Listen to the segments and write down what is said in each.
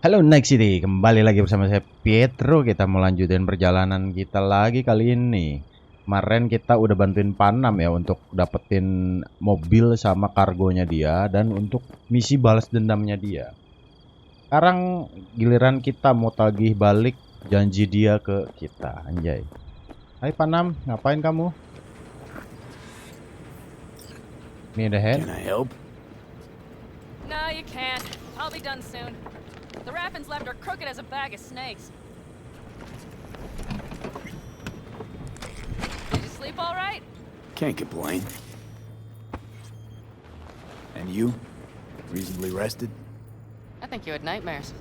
Halo Next City, kembali lagi bersama saya Piethrow. Kita mau lanjutin perjalanan kita lagi kali ini. Kemarin kita udah bantuin Panam ya untuk dapetin mobil sama kargonya dia dan untuk misi balas dendamnya dia. Sekarang giliran kita mau tagih balik janji dia ke kita, anjay. Hai Panam, ngapain kamu? Need a hand? Can I help? No, you can't. I'll be done soon. The raffins left are crooked as a bag of snakes. Did you sleep all right? Can't complain. And you? Reasonably rested? I think you had nightmares.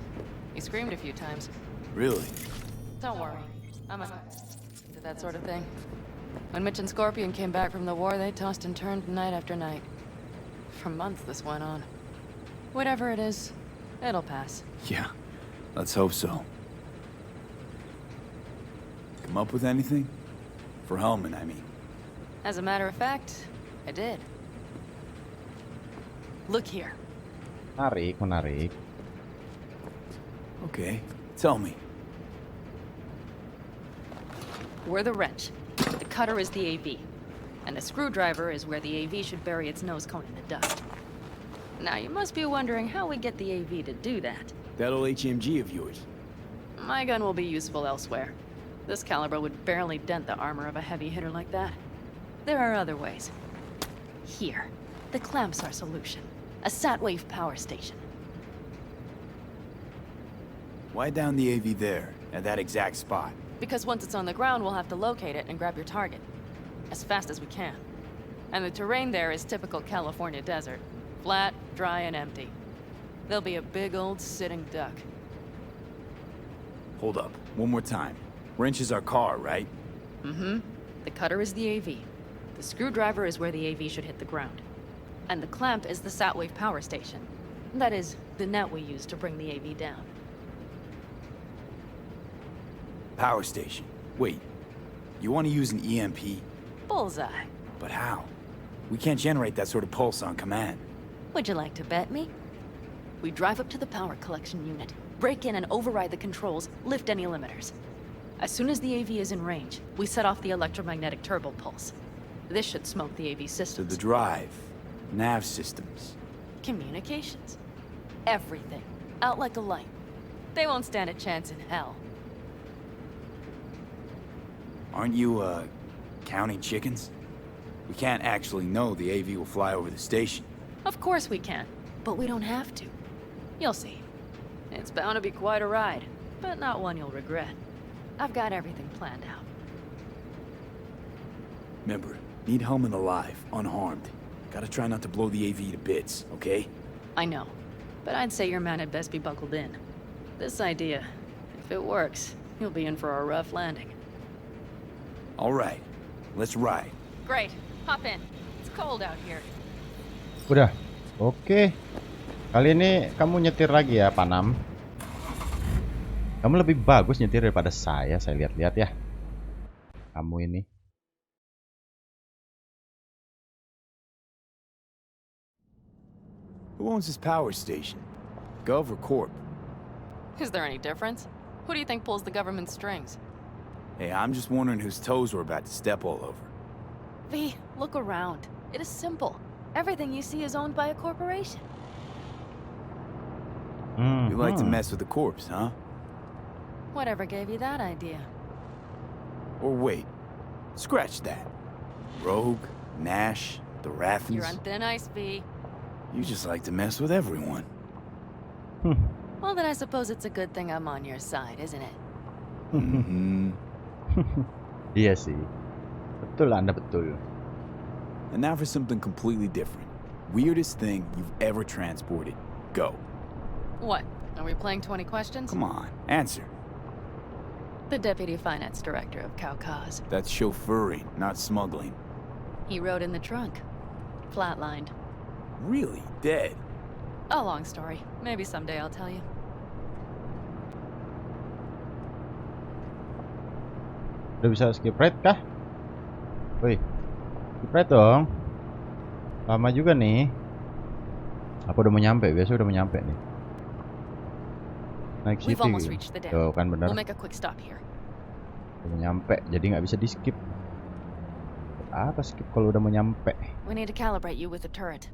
You screamed a few times. Really? Don't worry. I'm a to that sort of thing. When Mitch and Scorpion came back from the war, they tossed and turned night after night. For months this went on. Whatever it is, it'll pass. Yeah, let's hope so. Come up with anything? For Hellman, I mean. As a matter of fact, I did. Look here. Menarik. Okay, tell me. We're the wrench. The cutter is the AV. And the screwdriver is where the AV should bury its nose cone in the dust. Now, you must be wondering how we get the AV to do that. That old HMG of yours. My gun will be useful elsewhere. This caliber would barely dent the armor of a heavy hitter like that. There are other ways. Here. The clamp's our solution. A Satwave power station. Why down the AV there, at that exact spot? Because once it's on the ground, we'll have to locate it and grab your target. As fast as we can. And the terrain there is typical California desert. Flat, dry, and empty. There'll be a big old sitting duck. Hold up, one more time. Wrench is our car, right? Mm-hmm. The cutter is the AV. The screwdriver is where the AV should hit the ground. And the clamp is the Satwave power station. That is, the net we use to bring the AV down. Power station. Wait, you want to use an EMP? Bullseye. But how? We can't generate that sort of pulse on command. Would you like to bet me? We drive up to the power collection unit, break in and override the controls, lift any limiters. As soon as the AV is in range, we set off the electromagnetic turbo pulse. This should smoke the AV To systems. the drive, nav systems. Communications. Everything. Out like a light. They won't stand a chance in hell. Aren't you, counting chickens? We can't actually know the AV will fly over the station. Of course we can, but we don't have to. You'll see. It's bound to be quite a ride, but not one you'll regret. I've got everything planned out. Remember, need Hellman alive, unharmed. Gotta try not to blow the AV to bits, okay? I know, but I'd say your man had best be buckled in. This idea, if it works, you'll be in for a rough landing. Alright, let's ride. Great, hop in. It's cold out here. Udah. Oke. Kali ini kamu nyetir lagi ya, Panam. Kamu lebih bagus nyetir daripada saya lihat-lihat ya. Kamu ini. Who owns this power station? Gov or Corp? Is there any difference? Who do you think pulls the government strings? Hey, I'm just wondering whose toes we're about to step all over. V, look around. It is simple. Everything you see is owned by a corporation. You like to mess with the corpse, huh? Whatever gave you that idea? Or wait, scratch that. Rogue, Nash, the Raffins. You're on thin ice, V. You just like to mess with everyone. Well, then I suppose it's a good thing I'm on your side, isn't it? Mm-hmm. Iya sih. Betul, Anda betul. And now for something completely different. Weirdest thing you've ever transported. Go. What? Are we playing 20 questions? Come on, answer. The Deputy Finance Director of Caucase. That's chauffeuring, not smuggling. He rode in the trunk. Flatlined. Really? Dead? A long story. Maybe someday I'll tell you. Udah bisa skip ride kah? Wih, skip ride dong. Lama juga nih. Apa udah mau nyampe? Biasa udah mau nyampe nih. Naik We've situ. almost reached the Tuh dam. kan benar. We'll make a quick stop here. Udah nyampe, jadi nggak bisa di skip. Apa skip kalau udah mau nyampe? We need to calibrate you with the turret.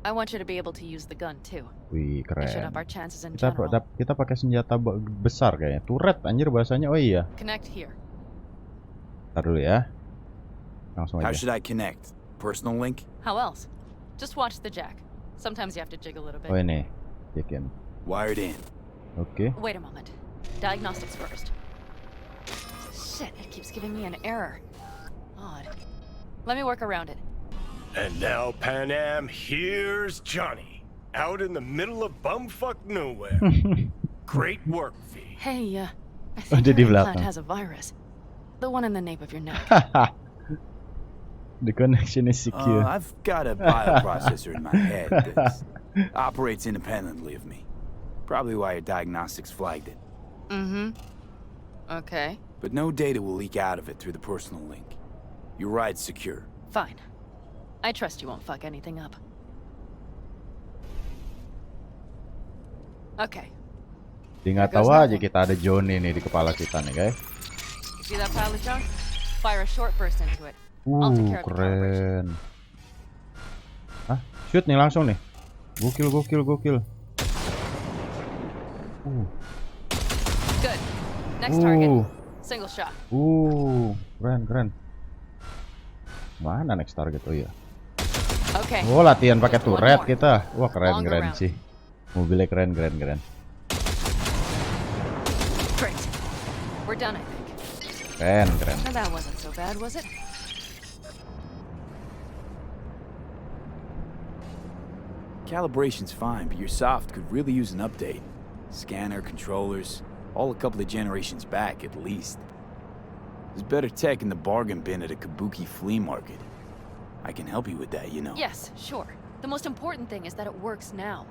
I want you to be able to use the gun too. Wih, It should keren. up our chances in Kita general. kita pakai senjata besar kayaknya. Turret anjir bahasanya. Oh iya. Connect here. Ntar dulu ya. Langsung How aja. should I connect? Personal link? How else? Just watch the jack. Sometimes you have to jiggle it a bit. Oh ini. Yakin. Wired in. Oke. Wait a moment. Diagnostics first. Shit, it keeps giving me an error. Odd. Let me work around it. And now, Pan Am, here's Jhonny. Out in the middle of bumfuck nowhere. Great work, V. Hey, I Oh, think dia di your implant belakang. has a virus. The one in the nape of your neck. The connection is secure. I've got a bioprocessor in my head that operates independently of me. Probably why your diagnostics flagged it. Mm-hmm. Okay. But no data will leak out of it through the personal link. Your ride's secure. Fine. I trust you won't fuck anything up. Okay. Dia nggak tahu aja kita ada Jhonny nih di kepala kita nih guys. See that pile of junk? Fire a short burst into it. I'll take care of the calibration. Keren. Hah? Shoot nih langsung nih. Gokil. Good. Next target. Uh. Single shot. Keren. Mana next target? Oh iya. Okay. Oh, latihan pakai Just one turret more. kita. Wah, keren Longer round. sih. Mobilnya keren. Great. We're done, I think. Keren. Now that wasn't so bad, was it? Calibration's fine, but your soft could really use an update. Scanner, controllers, all a couple of generations back at least. There's better tech in the bargain bin at a kabuki flea market. I can help you with that, you know. Yes, sure. The most important thing is that it works now.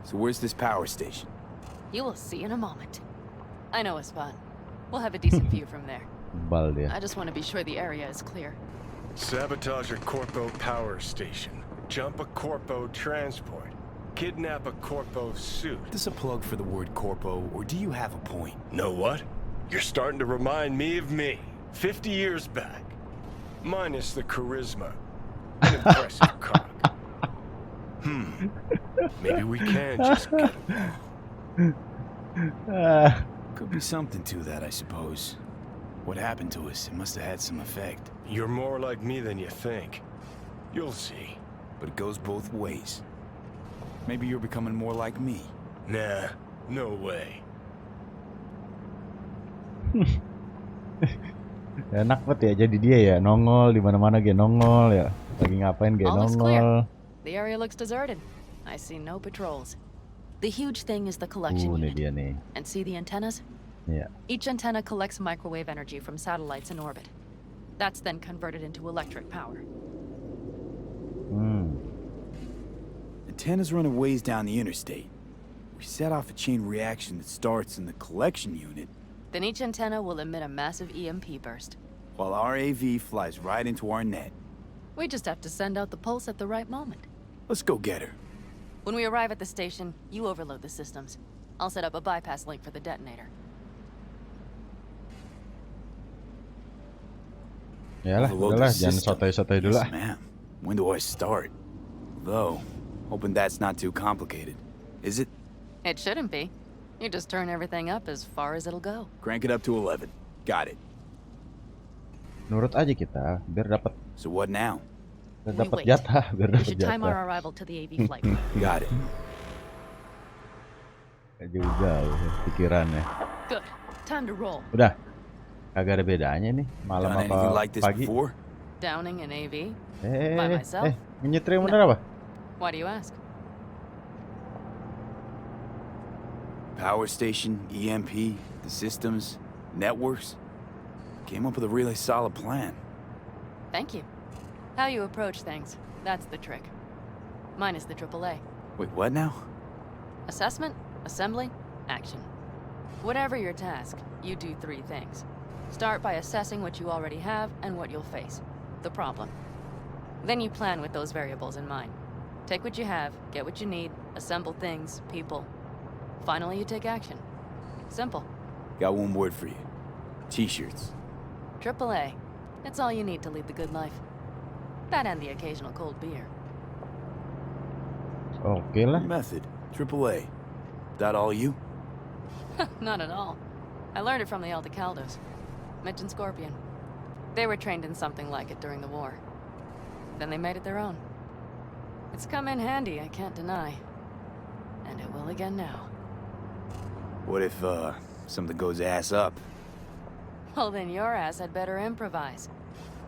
So where's this power station? You will see in a moment. I know a spot. We'll have a decent view from there. Bal dia. I just want to be sure the area is clear. Sabotage a Corpo power station. Jump a Corpo transport. Kidnap a Corpo suit. Is this a plug for the word corpo, or do you have a point? Know what? You're starting to remind me of me. 50 years back. Minus the charisma. An impressive cock. Maybe we can just get along. Ah, Could be something to that, I suppose. What happened to us? It must have had some effect. You're more like me than you think. You'll see. But it goes both ways. Maybe you're becoming more like me. Nah, no way. enak banget ya jadi dia ya, nongol di mana-mana kayak nongol ya. Lagi ngapain kayak All looks nongol. clear. The area looks deserted. I see no patrols. The huge thing is the collection Nih unit. dia nih. And see the antennas? Iya. Each antenna collects microwave energy from satellites in orbit. That's then converted into electric power. Antennas run a ways down the interstate. We set off a chain reaction that starts in the collection unit, Then each antenna will emit a massive EMP burst. while our AV flies right into our net. We just have to send out the pulse at the right moment. Let's go get her. When we arrive at the station, you overload the systems. I'll set up a bypass link for the detonator. Yalah, Overload udahlah, the jangan system. sotoy-sotoy dulu Yes, ah. ma'am. When do I start? Though, hoping that's not too complicated. Is it? It shouldn't be. You just turn everything up as far as it'll go. Crank it up to 11. Got it. Nurut aja kita, biar dapat So what now? dapat wait. jatah, biar We dapat should time our jatah. arrival to the AV flight. Got it. Jauh-jauh pikirannya. Good. Time to roll. Udah. Kagak ada bedanya nih, malam Done anything apa like this pagi. before? Downing an AV? By myself? Nyetir yang bener apa? Why do you ask? Power station, EMP, the systems, networks. Came up with a really solid plan. Thank you. How you approach things, that's the trick. Mine is the AAA. Wait, what now? Assessment, assembly, action. Whatever your task, you do three things. Start by assessing what you already have and what you'll face, the problem. Then you plan with those variables in mind. Take what you have, get what you need, assemble things, people. Finally, you take action. Simple. Got one word for you. T-shirts. AAA. That's all you need to lead the good life. That and the occasional cold beer. Oke lah. Method. AAA. That all you? Not at all. I learned it from the Aldecaldos. Mitch and Scorpion. They were trained in something like it during the war. Then they made it their own. It's come in handy, I can't deny. And it will again now. What if, something goes ass up? Well, then your ass had better improvise.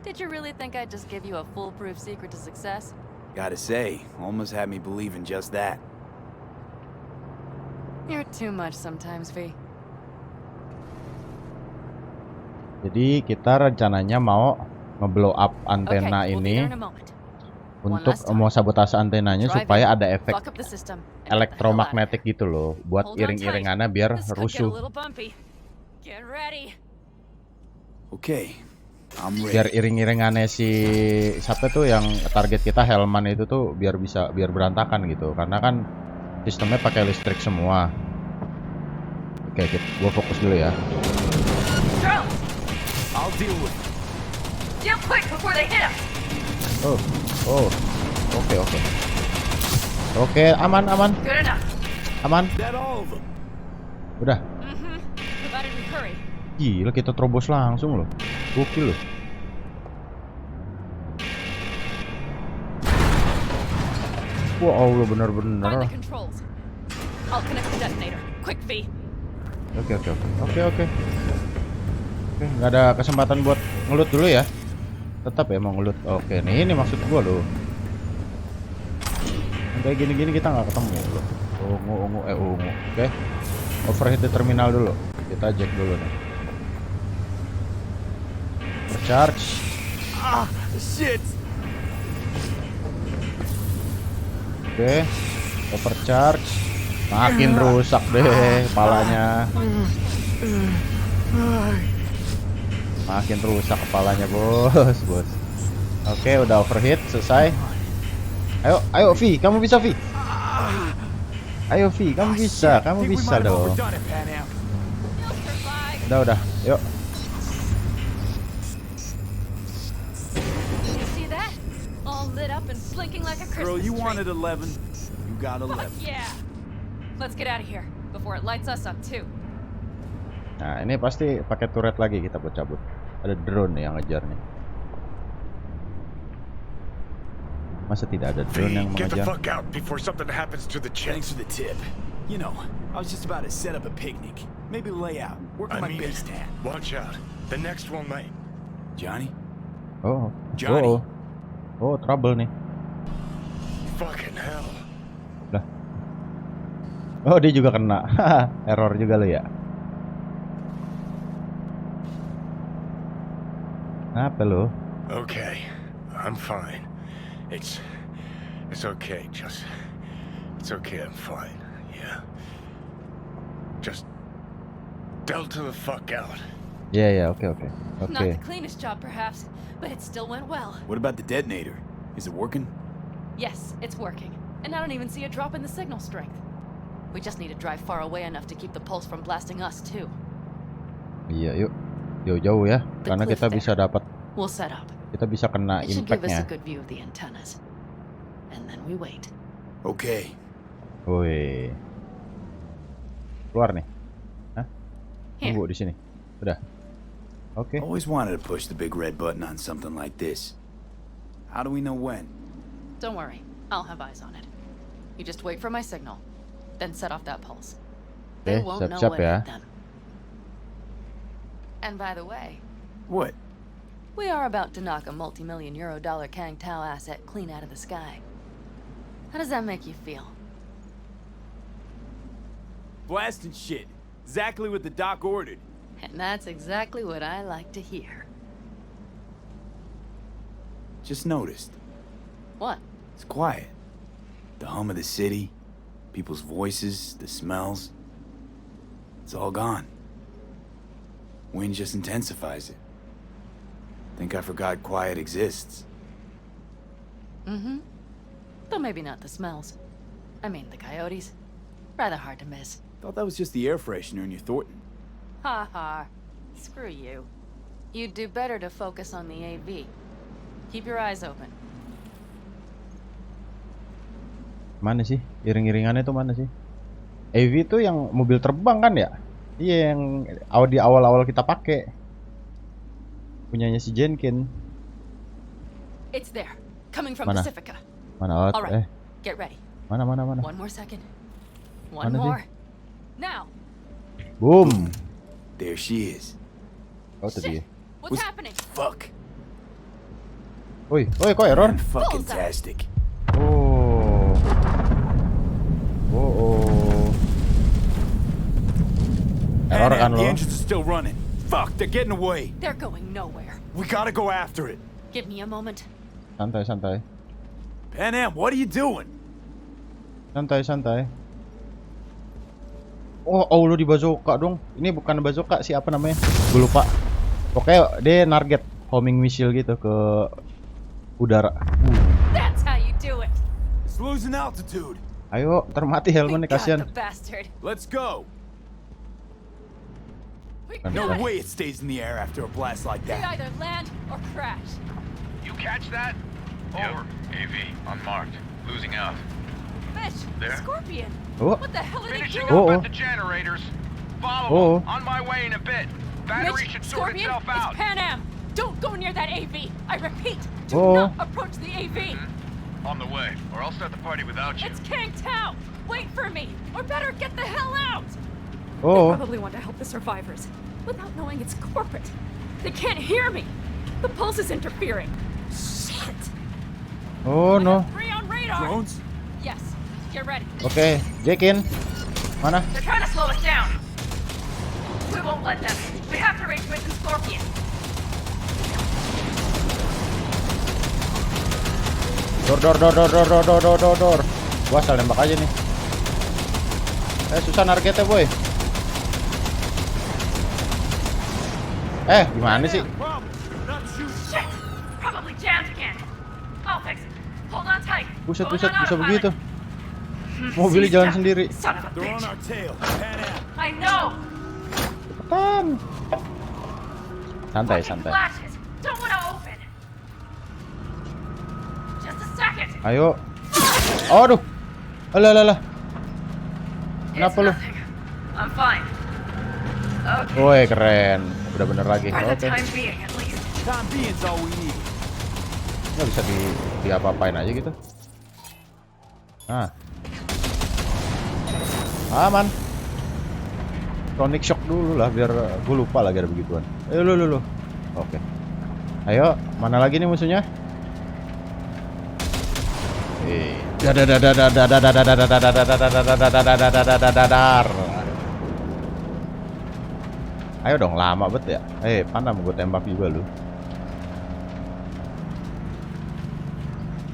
Did you really think I'd just give you a foolproof secret to success? Gotta say, almost had me believing just that. You're too much sometimes, V. Jadi kita rencananya mau ngeblow up antena Okay, we'll be ini there in a moment. untuk last time. mau sabotase antenanya Drive supaya in, ada efek fuck up the system, and get the hell out of here. elektromagnetik gitu loh, buat Hold on iring-iringannya tight. biar This could get a rusuh. little bumpy. Get ready. Okay, I'm Biar ready. iring-iringannya si siapa tuh yang target kita Hellman itu tuh biar berantakan gitu, karena kan sistemnya pakai listrik semua. Oke, gua fokus dulu ya. Drone! I'll deal with it. Deal quick before they hit us! Oke, aman. Good enough. Aman. That all of them. Udah. Provided we hurry. Gila, kita terobos langsung loh. Gokil loh. Wah, Allah, Find bener-bener. the controls. I'll connect the detonator. Quick, V. Oke, nggak ada kesempatan buat ngelut dulu ya. Tetap ya mau ngelut. Oke, nih ini maksud gua loh. Kayak gini-gini kita nggak ketemu loh. Ungu. Oke. Overheat di terminal dulu. Kita jack dulu nih. Recharge. Ah, shit. Oke. Overcharge. Makin rusak deh kepalanya. Makin rusak kepalanya, bos. Oke, udah overheat, selesai. Ayo V, kamu bisa V. Ayo V, kamu bisa dong. Udah, yuk. You see that? All lit up and blinking like a Girl, Christmas you tree. wanted 11. You got 11. Fuck yeah! Let's get out of here before it lights us up too. Nah, ini pasti pakai turret lagi kita buat cabut. Ada drone nih yang ngejar nih. Masa tidak ada drone yang Get the mengejar? fuck out before something happens to the Thanks chicks. for the tip. You know, I was just about to set up a picnic. Maybe lay out. Work on my base tan. Watch out. The next one might. Johnny? Oh, Jhonny. oh, trouble nih. Fucking hell. Lah. Oh, dia juga kena. Error juga lo ya. Apa lo? Okay, I'm fine. It's okay, it's okay, I'm fine, yeah. Just delta the fuck out. Ya, oke. Not the cleanest job, perhaps, but it still went well. What about the detonator? Is it working? Yes, it's working. And I don't even see a drop in the signal strength. We just need to drive far away enough to keep the pulse from blasting us, too. Iya, yuk. Jauh-jauh ya, The karena cliff kita there. bisa dapat, We'll set up. kita bisa kena It should give us a impactnya. good view of the antennas. And then we wait. Okay. Woi. Keluar nih. Hah? Here. Tunggu di sini. Udah. Oke. Always wanted to push the big red button on something like this. How do we know when? Don't worry, I'll have eyes on it. You just wait for my signal, then set off that pulse. They Oke, won't know siap-siap what ya. hit them. And by the way, What? we are about to knock a multi-million euro dollar Kang Tao asset clean out of the sky. How does that make you feel? Blasting shit. Exactly what the doc ordered. And that's exactly what I like to hear. Just noticed. What? It's quiet. The hum of the city, people's voices, the smells. It's all gone. Wind just intensifies it. Think I forgot quiet exists. Though maybe not the smells. I mean, the coyotes. Rather hard to miss. Thought that was just the air freshener in your Thornton. Ha ha. Screw you. You'd do better to focus on the AV. Keep your eyes open. Mana sih? Iring-iringannya tuh mana sih? AV itu yang mobil terbang kan ya? Iya, yang di awal-awal kita pakai. Punyanya si Jenkin. It's there. Coming from Mana? Pacifica. Mana? All right. Get ready. Mana? One more second. One Mana sih? more. Now. Boom. There she is. Oh, tadi. Shit. What's happening? Fuck. Woi, kok error? Fucking Bullseye. tastic. Oh. Error kan The lo? engines are still running. Fuck, they're getting away. They're going nowhere. We gotta go after it. Give me a moment. Santai. Pan Am, what are you doing? Santai. Oh, lu di bazooka dong. Ini bukan bazooka, siapa namanya? Gue lupa. Pokoknya dia target homing missile gitu ke udara. That's how you do it. It's losing altitude. Ayo, termati Hellman nih, God, kasihan. the bastard. Let's go. No way it stays in the air after a blast like They that. either land or crash. You catch that? Over. AV, unmarked. Losing out. Fish. There. Scorpion. Oh. What the hell are they Finishing doing? Oh. up at the generators. Follow Oh. them. On my way in a bit. Battery Mitch, should sort Scorpion, itself out. it's Pan Am. Don't go near that AV. I repeat, do Oh. not approach the AV. On the way, or I'll start the party without you. It's Kang Tao. Wait for me, or better get the hell out. Oh. They probably want to help the survivors, without knowing it's corporate. They can't hear me. The pulse is interfering. Shit. Oh no. Free on radar. Drones? Yes. Get ready. Oke, Jekin. Mana? They're trying to slow us down. We won't let them. We have to reach with the Scorpion. Dor. Gua asal nembak aja nih. Susah nargetnya, boy. Gimana sih? Shit! Probably jammed again. I'll fix it. Hold on tight. Buset, Going on bisa autopilot. begitu. Mobilnya jalan sendiri. Son of a They're on bitch. our tail. Pan Am. I know. Cepetan. Santai. Flashes. Don't want to open. Just a second. Ayo. Aduh. Alah. It's Kenapa lu? nothing. I'm fine. Okay. Woi, keren. Udah bener lagi. For the Oke. time being, at least. Time being's all we need. Nggak bisa di apa-apain aja gitu. Nah. Aman. Sonic shock dulu lah biar gue lupa lagi ada begituan. Ayo lu. Oke. Ayo, mana lagi nih musuhnya? Ayo dong, lama bet ya. Panam gue tembak juga lu.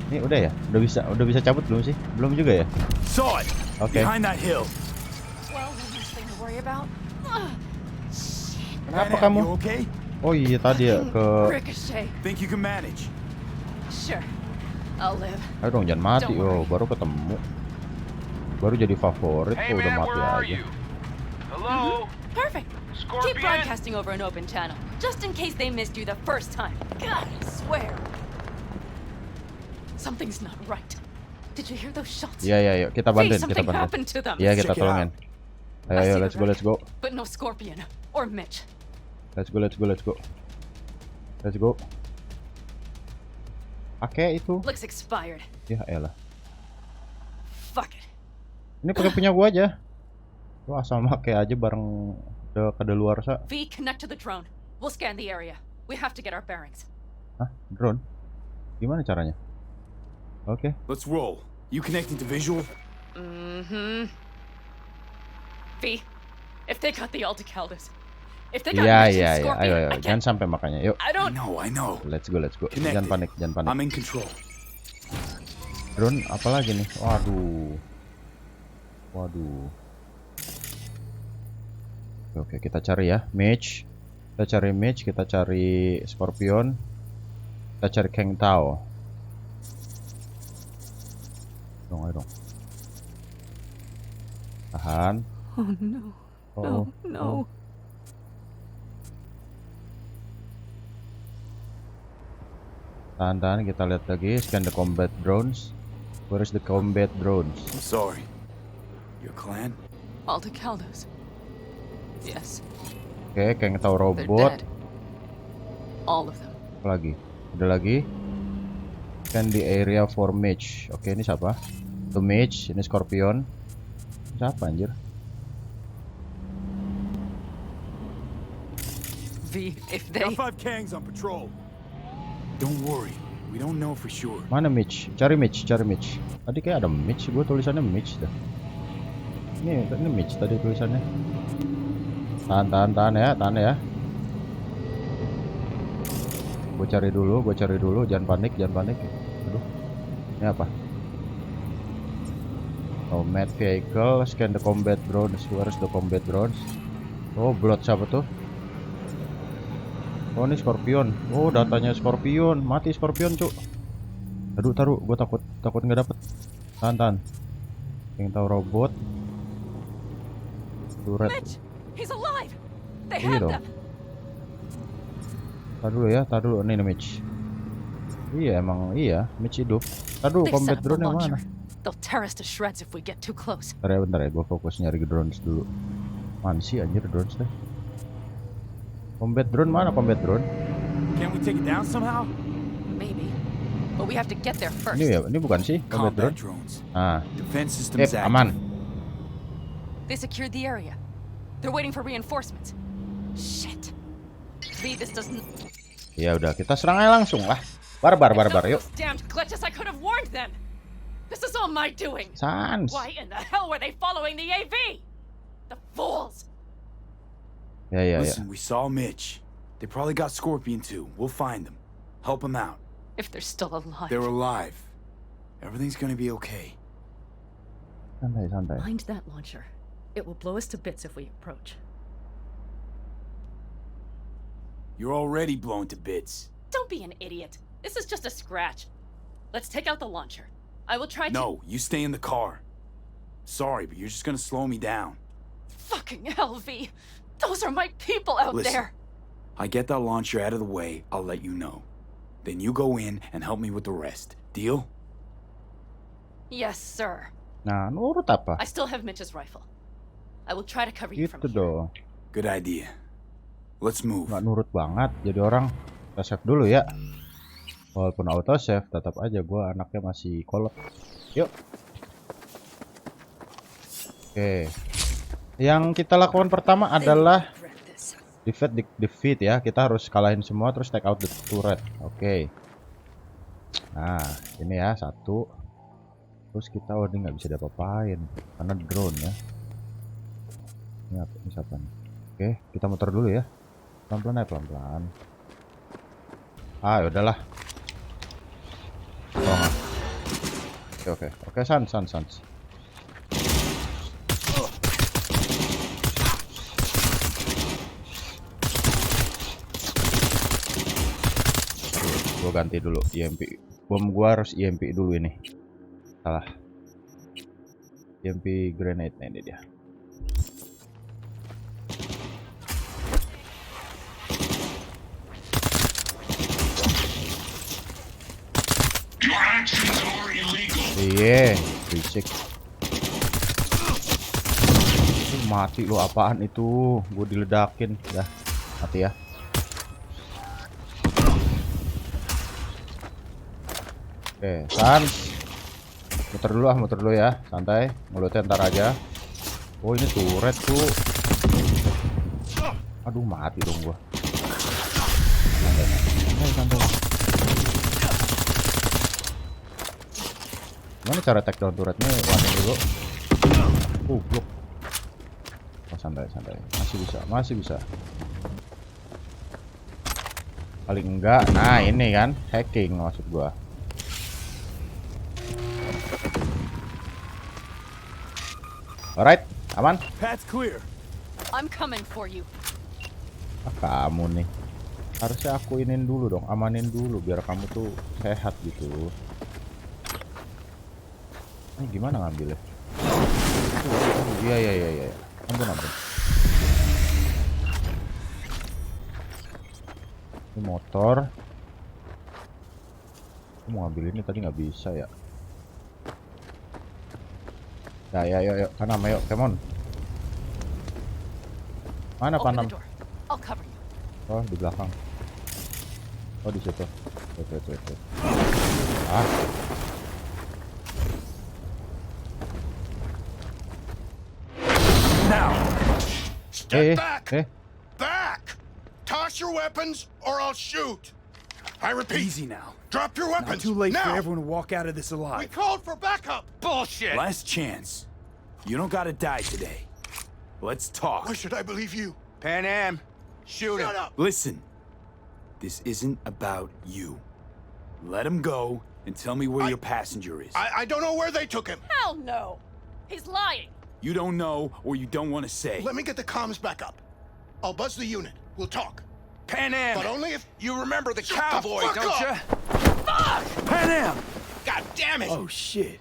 Ini udah ya? Udah bisa cabut belum sih? Belum juga ya? Saw it. Okay. Behind that hill. Well, one less thing to worry about. Kenapa Pan Am, kamu? you okay? Oh iya tadi ya ke. Ricochet. Think you can manage? Sure. I'll live. Ayo dong jangan mati. Don't worry. Baru ketemu. Baru jadi favorit. Hey Udah man, mati where are aja. you? Hello? Perfect. Scorpion? Keep broadcasting over an open channel, just in case they missed you the first time. God, I swear. Something's not right. Did you hear those shots? Iya, kita bantuin, Something happened to them. Iya, kita Check it tolongin. I Ayo, see let's the go. wreck, But no Scorpion or Mitch. Let's go. Pakai itu. Looks expired. Ya elah. Fuck it. Ini pakai punya gua aja. Lu asal pakai aja bareng kadaluarsa. V, connect to the drone. We'll scan the area. We have to get our bearings. Hah? Drone? Gimana caranya? Oke. Let's roll. You connecting to visual? Mm-hmm. V, if they got the Alticaldos, if they got Iya. Mitch and Scorpion, Ayo. I Jangan can't. sampai makanya. Yuk. I don't. I know. Let's go. Connected. Jangan panik. I'm in control. Drone apalagi nih? Waduh. Oke, kita cari ya. Mitch. Kita cari Scorpion. Kita cari Kang Tao. Ayo dong. Tahan. Oh no. Oh, No. Tahan, kita lihat lagi. Scan the combat drones. Where is the combat drones? I'm sorry. Your clan? All the Caldos. Yes, Oke, kayak tahu they're robot. dead. All of them. Apa lagi? Ada lagi. Scan the area for mage. Oke, ini siapa? Itu mage, ini scorpion. Siapa anjir? V, if they... Got 5 Kangs on patrol. Don't worry. We don't know for sure. Mana Mitch? Cari Mitch. Tadi kayak ada Mitch, gue tulisannya Mitch dah. Ini Mitch tadi tulisannya. Tahan ya. Gue cari dulu, jangan panik. Aduh. Ini apa? Combat vehicle, scan the combat drones. Where's the combat drones? Oh, blood siapa tuh? Oh, ini Scorpion. Oh, datanya Scorpion. Mati Scorpion, cuk. Aduh, taruh. Gue takut nggak dapet. Tahan. Yang tahu robot. Turret. Mitch! He's alive! They Iya have dong. them! Tar dulu. Ini Mitch. Iya, emang iya. Mitch hidup. Tar dulu, They've combat set up the drone yang launcher. mana? They'll tear us to shreds if we get too close. Bentar ya. Gue fokus nyari drones dulu. Mana sih anjir drones deh? Combat drone mana combat drone? Can't we take it down somehow? Maybe. But we have to get there first. Ini bukan sih combat Combat drone? drones. Ah, Defense systems active. aman. They secured the area. They're waiting for reinforcements. Shit. V, this doesn't... Ya udah, kita serang aja langsung lah. Barbar, yuk. Those damned glitches, I could have warned them. This is all my doing. Sans. Why in the hell were they following the AV? The fools. Ya. Listen, we saw Mitch. They probably got Scorpion too. We'll find them. Help them out. If they're still alive. They're alive. Everything's gonna be okay. Santai. Mind that launcher. It will blow us to bits if we approach. You're already blown to bits. Don't be an idiot. This is just a scratch. Let's take out the launcher. I will try to... No, you stay in the car. Sorry, but you're just gonna slow me down. Fucking hell, V. Those are my people out Listen, there. I get that launcher out of the way, I'll let you know. Then you go in and help me with the rest. Deal? Yes, sir. Nah, nurut apa? I still have Mitch's rifle. I will try to cover you from Gitu here. dong. Good idea. Let's move. Nggak nurut banget. Jadi orang kita save dulu ya. Walaupun auto save, tetap aja gue anaknya masih kolot. Yuk. Oke. Yang kita lakukan pertama adalah defeat ya. Kita harus kalahin semua terus take out the turret. Oke. Nah, ini ya satu. Terus kita ini nggak bisa diapa-apain karena drone ya. Ini apa? Ini siapa nih? Oke, kita muter dulu ya. Pelan-pelan aja, pelan-pelan. Ah, ya udahlah. Oke, sans. Gue ganti dulu EMP. Bom gua harus EMP dulu ini. Salah. EMP grenade, nah ini dia. Iya, berisik. Mati lo, apaan itu? Gue diledakin. Dah, mati ya. Oke, sans. Muter dulu ya, santai. Mulutnya ntar aja. Oh, ini turret tuh. Aduh, mati dong gua. Santai. Gimana cara take down turretnya? Langsung dulu. Blok. Oh, santai. Masih bisa. Paling enggak. Nah, ini kan hacking maksud gua. Alright, aman. Path's clear. I'm coming for you. Kamu nih. Harusnya aku inin dulu dong, amanin dulu biar kamu tuh sehat gitu. Ini gimana ngambilnya? Iya. Ampun, ampun. Ini motor. Aku mau ngambil ini tadi nggak bisa ya. Ya, yuk, Panam, ayo, come on. Mana Open Panam? the door. I'll cover you. Oh, di belakang. Oh, di situ. Wait. Ah. Now! Step back! Eh. Back! Toss your weapons or I'll shoot! I repeat, Easy now. drop your Not weapons! too late now! for everyone to walk out of this We alive. called for backup! Bullshit! Last chance. You don't gotta die today. Let's talk. Why should I believe you? Pan Am, shoot him. Shut up! Listen. This isn't about you. Let him go and tell me where your passenger is. I don't know where they took him. Hell no! He's lying! You don't know or you don't want to say. Let me get the comms back up. I'll buzz the unit. We'll talk. Pan Am, But only if... you remember the Shut the cowboy, fuck don't up! you? Pan Am! God damn it! Oh shit.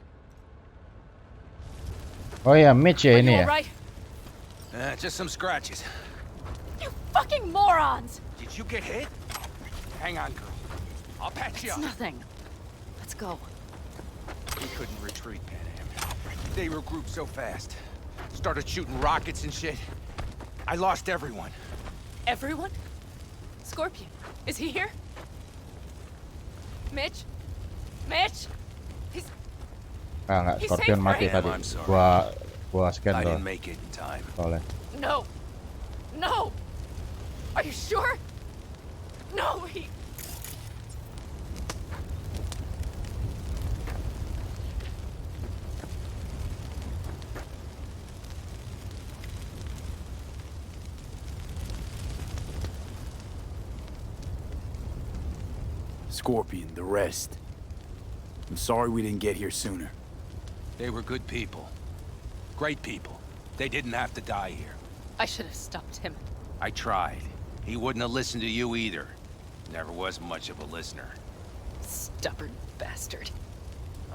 Oh ya, Mitch ya Are ini you ya. alright? Just some scratches. You fucking morons! Did you get hit? Hang on, girl. I'll patch you It's up. nothing. Let's go. We couldn't retreat, Pan Am. They regrouped so fast. Started shooting rockets and shit. I lost everyone. Everyone? Scorpion, is he here? Mitch? Mitch? He's... Ah, nggak, He's Scorpion safe, mati right? tadi. I'm sorry. Gua scan I tuh didn't make it in time. soalnya. No. No! Are you sure? No, he... Scorpion, the rest. I'm sorry we didn't get here sooner. They were good people. Great people. They didn't have to die here. I should have stopped him. I tried. He wouldn't have listened to you either. Never was much of a listener. Stubborn bastard.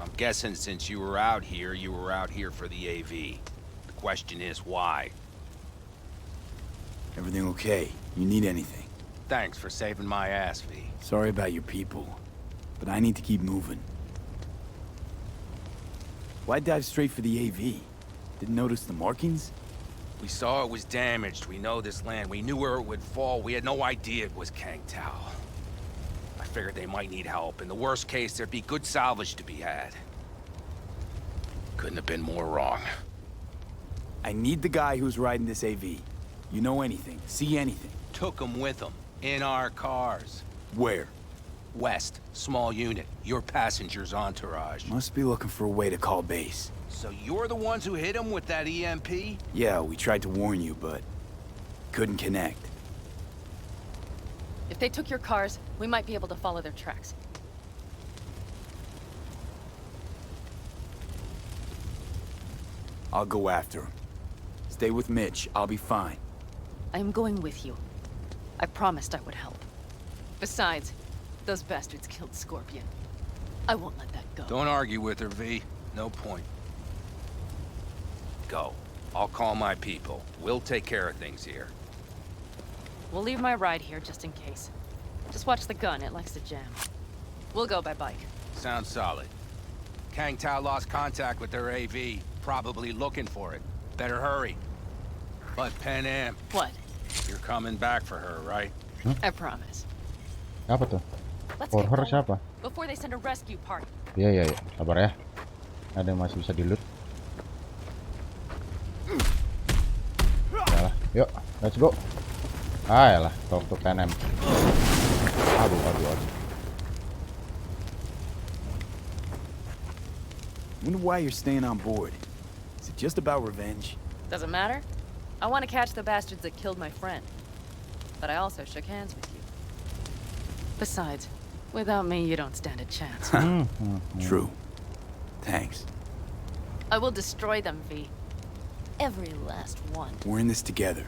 I'm guessing since you were out here for the AV. The question is why? Everything okay? You need anything? Thanks for saving my ass, V. Sorry about your people, but I need to keep moving. Why dive straight for the AV? Didn't notice the markings? We saw it was damaged. We know this land. We knew where it would fall. We had no idea it was Kang Tao. I figured they might need help. In the worst case, there'd be good salvage to be had. Couldn't have been more wrong. I need the guy who's riding this AV. You know anything, see anything. Took him with them. In our cars. Where? West, small unit. Your passenger's entourage. Must be looking for a way to call base. So you're the ones who hit him with that EMP? Yeah, we tried to warn you, but couldn't connect. If they took your cars, we might be able to follow their tracks. I'll go after him. Stay with Mitch, I'll be fine. I am going with you. I promised I would help. Besides, those bastards killed Scorpion. I won't let that go. Don't argue with her, V. No point. Go. I'll call my people. We'll take care of things here. We'll leave my ride here just in case. Just watch the gun, it likes to jam. We'll go by bike. Sounds solid. Kang Tao lost contact with their AV. Probably looking for it. Better hurry. But Pan Am, What? you're coming back for her, right? I promise. Apa tuh? Let's For get her going siapa? before they send a rescue party. Iya. Sabar ya. Ada yang masih bisa di loot. Yalah, yuk, let's go. Yalah, talk to Pan Am. Aduh. Wonder why you're staying on board. Is it just about revenge? Doesn't matter. I want to catch the bastards that killed my friend. But I also shook hands with you. Besides, without me, you don't stand a chance. True. Thanks. I will destroy them, V. Every last one. We're in this together.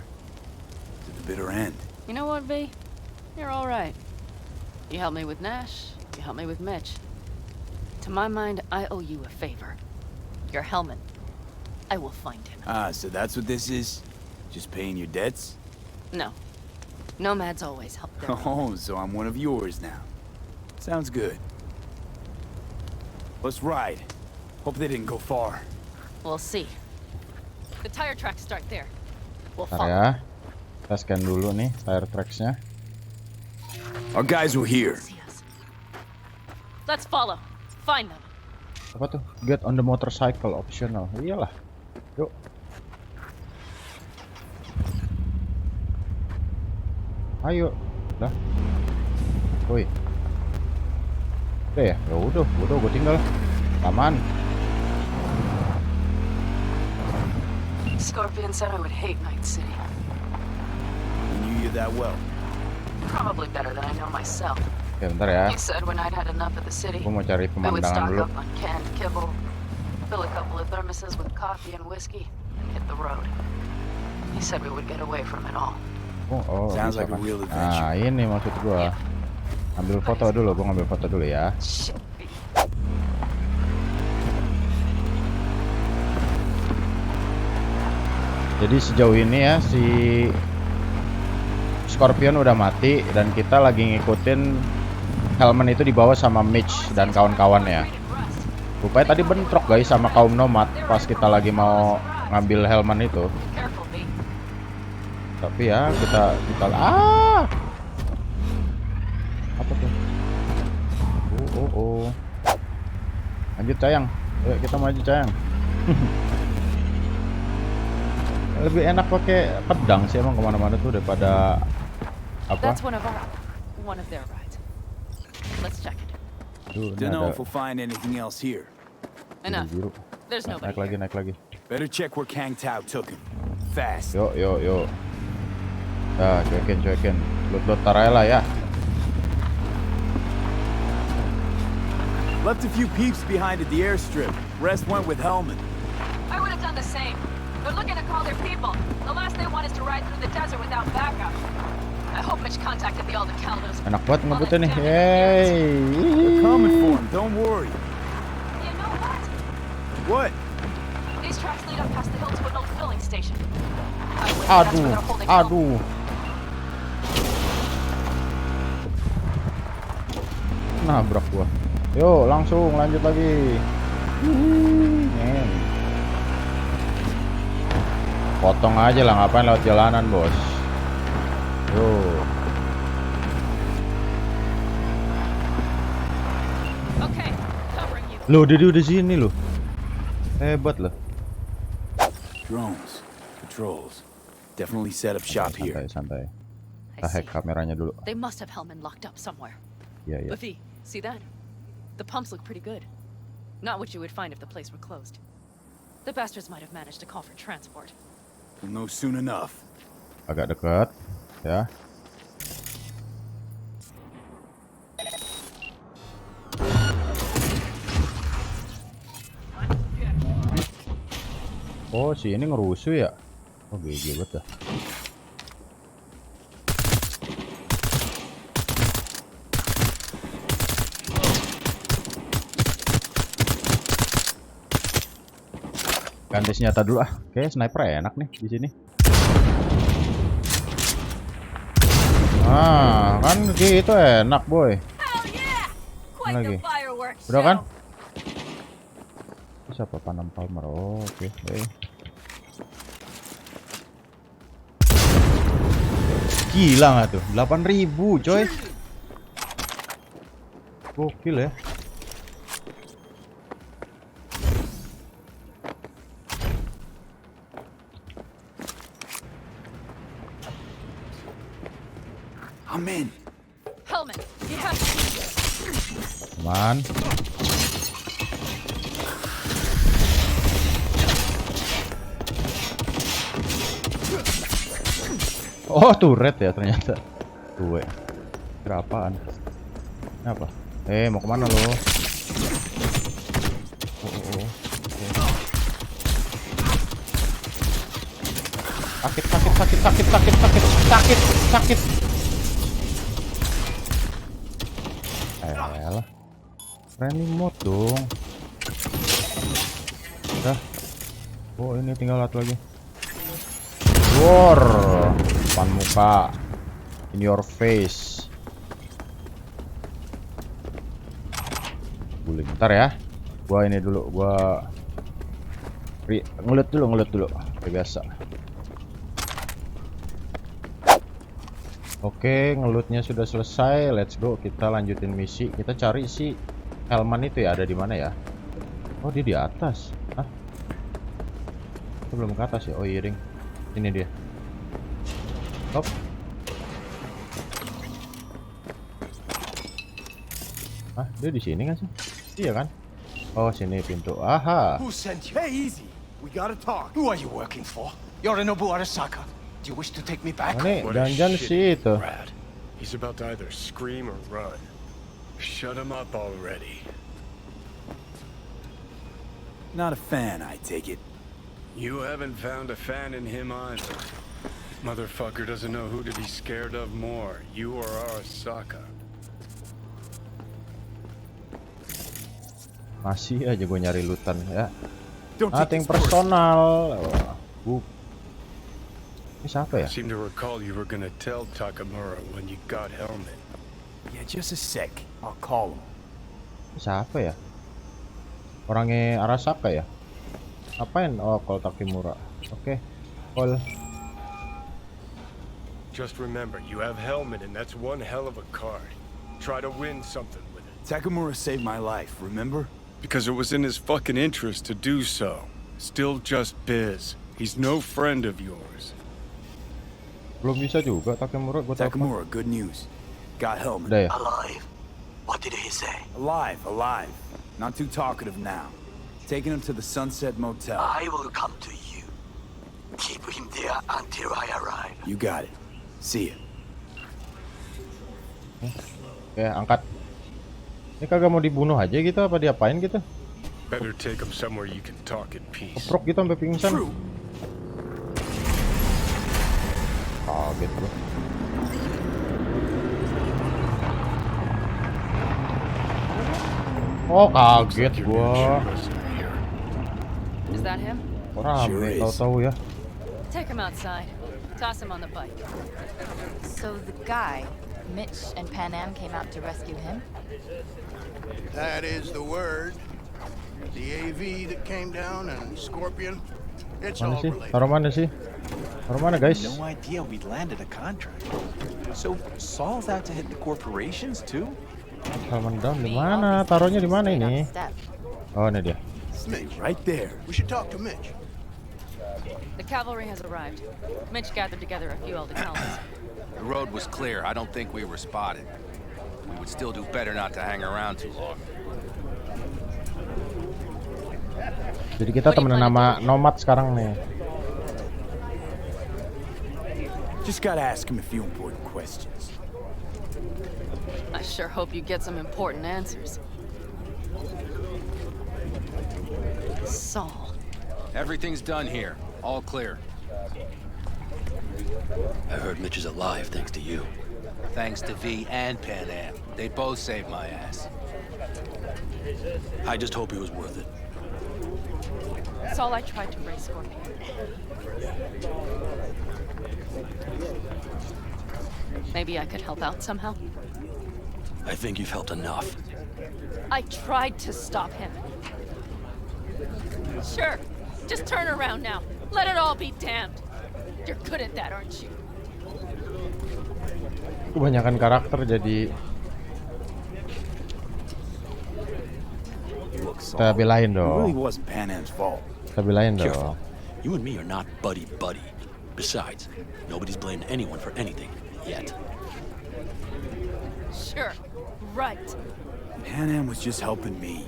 To the bitter end. You know what, V? You're all right. You helped me with Nash. You helped me with Mitch. To my mind, I owe you a favor. Your Hellman. I will find him. Ah, so that's what this is? Just paying your debts? No. Nomads always help their Oh, so I'm one of yours now. Sounds good. Let's ride. Hope they didn't go far. We'll see. The tire tracks start there. We'll Bentar follow. ya. Kita scan dulu nih tire tracks-nya. Our guys were here. See us. Let's follow. Find them. Apa tuh? Get on the motorcycle optional. Iyalah. Yuk. Ayo. Dah. Woi. Udah ya? Ya udah, gue tinggal. Aman. Scorpion said I would hate Night City. We knew you that well. Probably better than I know myself. Oke, bentar ya. He said when I'd had enough of the city, Gue mau cari I would pemandangan stock dulu. up on canned kibble, fill a couple of thermoses with coffee and whiskey, and hit the road. He said we would get away from it all. Oh, Sounds bisa like a kan. real adventure. Nah, ini maksud gua. Ambil foto dulu, gua ngambil foto dulu ya. Shit. Jadi sejauh ini ya si Scorpion udah mati dan kita lagi ngikutin Hellman itu dibawa sama Mitch dan kawan-kawannya. Rupanya tadi bentrok guys sama kaum nomad pas kita lagi mau ngambil Hellman itu. Careful, B. Tapi ya kita apa tuh? Oh. Lanjut sayang. Yuk kita maju sayang. Lebih enak pakai pedang sih emang kemana-mana tuh daripada apa? That's one of their rides. Let's check it. Tuh, ini Don't know ada if we'll find anything else here. Enough. biru. There's nobody. Naik lagi. Better check where Kang Tao took him. Fast. Yuk. Nah, cuekin. Lot tarai lah ya. Left a few peeps behind at the airstrip. Rest went with Hellman. I would have done the same. They're looking to call their people. The last they want is to ride through the desert without backup. I hope Mitch contacted the Alder Caldos. Enak banget ngebutnya nih. Yeay. We're coming for him, don't worry. You know what? What? These tracks lead up past the hill to an old filling station. I would that's where they're holding out. Aduh. Nabrak gua. Yuk, langsung lanjut lagi. Men. Potong aja lah, ngapain lewat jalanan, bos. Yuk. Okay, covering you. Loh, dia udah sini loh. Hebat loh. Drones. Patrols. Definitely set up shop here. Santai. I Kita hack see. kameranya dulu. They must have Hellman locked up somewhere. Iya. But V, see that? The pumps look pretty good. Not what you would find if the place were closed. The bastards might have managed to call for transport. We'll know soon enough. Agak dekat, ya. Oh, si ini ngerusuh ya? Oh, GG banget dah. Ganti senjata dulu ah. Oke, sniper enak nih di sini. Ah, kan gitu enak, boy. Quite Lagi. the fireworks Udah kan? show. Siapa Panam Palmer? Oh, oke. Gila nggak tuh? 8.000 coy. Gokil ya. I'm in. Hellman, you have to be here. Aman. Oh, turret ya ternyata. Gue. Berapaan? Ini apa? Mau kemana lo? Oh. Sakit. Elah. Friendly mode dong. Udah. Oh, ini tinggal satu lagi. War, depan muka, in your face. Guling, bentar ya. Gua ini dulu, gua ngelut dulu, kayak biasa. Oke, ngelutnya sudah selesai. Let's go, kita lanjutin misi. Kita cari si Hellman itu ya, ada di mana ya? Oh, dia di atas. Hah? Itu belum ke atas ya? Oh iya, ding. Ini dia. Hop. Ah, dia di sini kan sih? Iya kan? Oh, sini pintu. Aha. Who sent you? Hey, easy. We gotta talk. Who are you working for? Yorinobu Arasaka. Do you wish to take me back? Ini What a jangan sih shitty itu. rat. He's about to either scream or run. Shut him up already. Not a fan, I take it. You haven't found a fan in him either. Motherfucker doesn't know who to be scared of more, you or Arasaka. Masih aja gue nyari lutan ya. Don't take Nothing this personal. personal. Ini siapa ya? I seem to recall you were gonna tell Takamura when you got Hellman. Yeah, just a sec. I'll call him. Ini siapa ya? Orangnya Arasaka ya? Apain? Oh, call Takimura. Oke, call. Just remember, you have Hellman and that's one hell of a card. Try to win something with it. Takamura saved my life, remember? Because it was in his fucking interest to do so. Still just biz. He's no friend of yours. Belum bisa juga Takimura, gue telepon. Takamura, good news. Got Hellman. Udah ya? Alive. What did he say? Alive. Not too talkative now. Taking him to the Sunset Motel. I will come to you. Keep him there until I arrive. You got it. See ya. Oke, angkat. Ini kagak mau dibunuh aja gitu, apa diapain gitu? Better take him somewhere you can talk in peace. Keprok gitu sampai pingsan. Kaget bro. Oh, kaget You're gua. gonna shoot us in here. Is that him? Rame Sure is. tahu-tahu ya. Take him outside. Toss him on the bike. So the guy, Mitch and Pan Am came out to rescue him? That is the word. The AV that came down and Scorpion. It's Mana all sih? related. Taruh mana sih? Taruh mana guys? No idea we'd landed a contract. So Saul's out to hit the corporations too? Hellman down di mana? Taruhnya di mana ini? Step. Oh, ini dia. Stay right there. We should talk to Mitch. The cavalry has arrived. Mitch gathered together a few old accounts. The road was clear. I don't think we were spotted. We would still do better not to hang around too long. Jadi kita temenan sama nomad sekarang nih. Just gotta ask him a few important questions. I sure hope you get some important answers. Saul. Everything's done here. All clear. I heard Mitch is alive thanks to you. Thanks to V and Pan Am. They both saved my ass. I just hope it was worth it. Saul, I tried to raise Scorpion. Maybe I could help out somehow? I think you've helped enough. I tried to stop him. Sure. Just turn around now. Let it all be damned. You're good at that, aren't you? Kebanyakan karakter jadi Look, Saul. kita belain It really dong. wasn't Pan Am's fault. Kita belain Careful. dong. You and me are not buddy-buddy. Besides, nobody's blamed anyone for anything. Yet. Sure. Right. Pan Am was just helping me.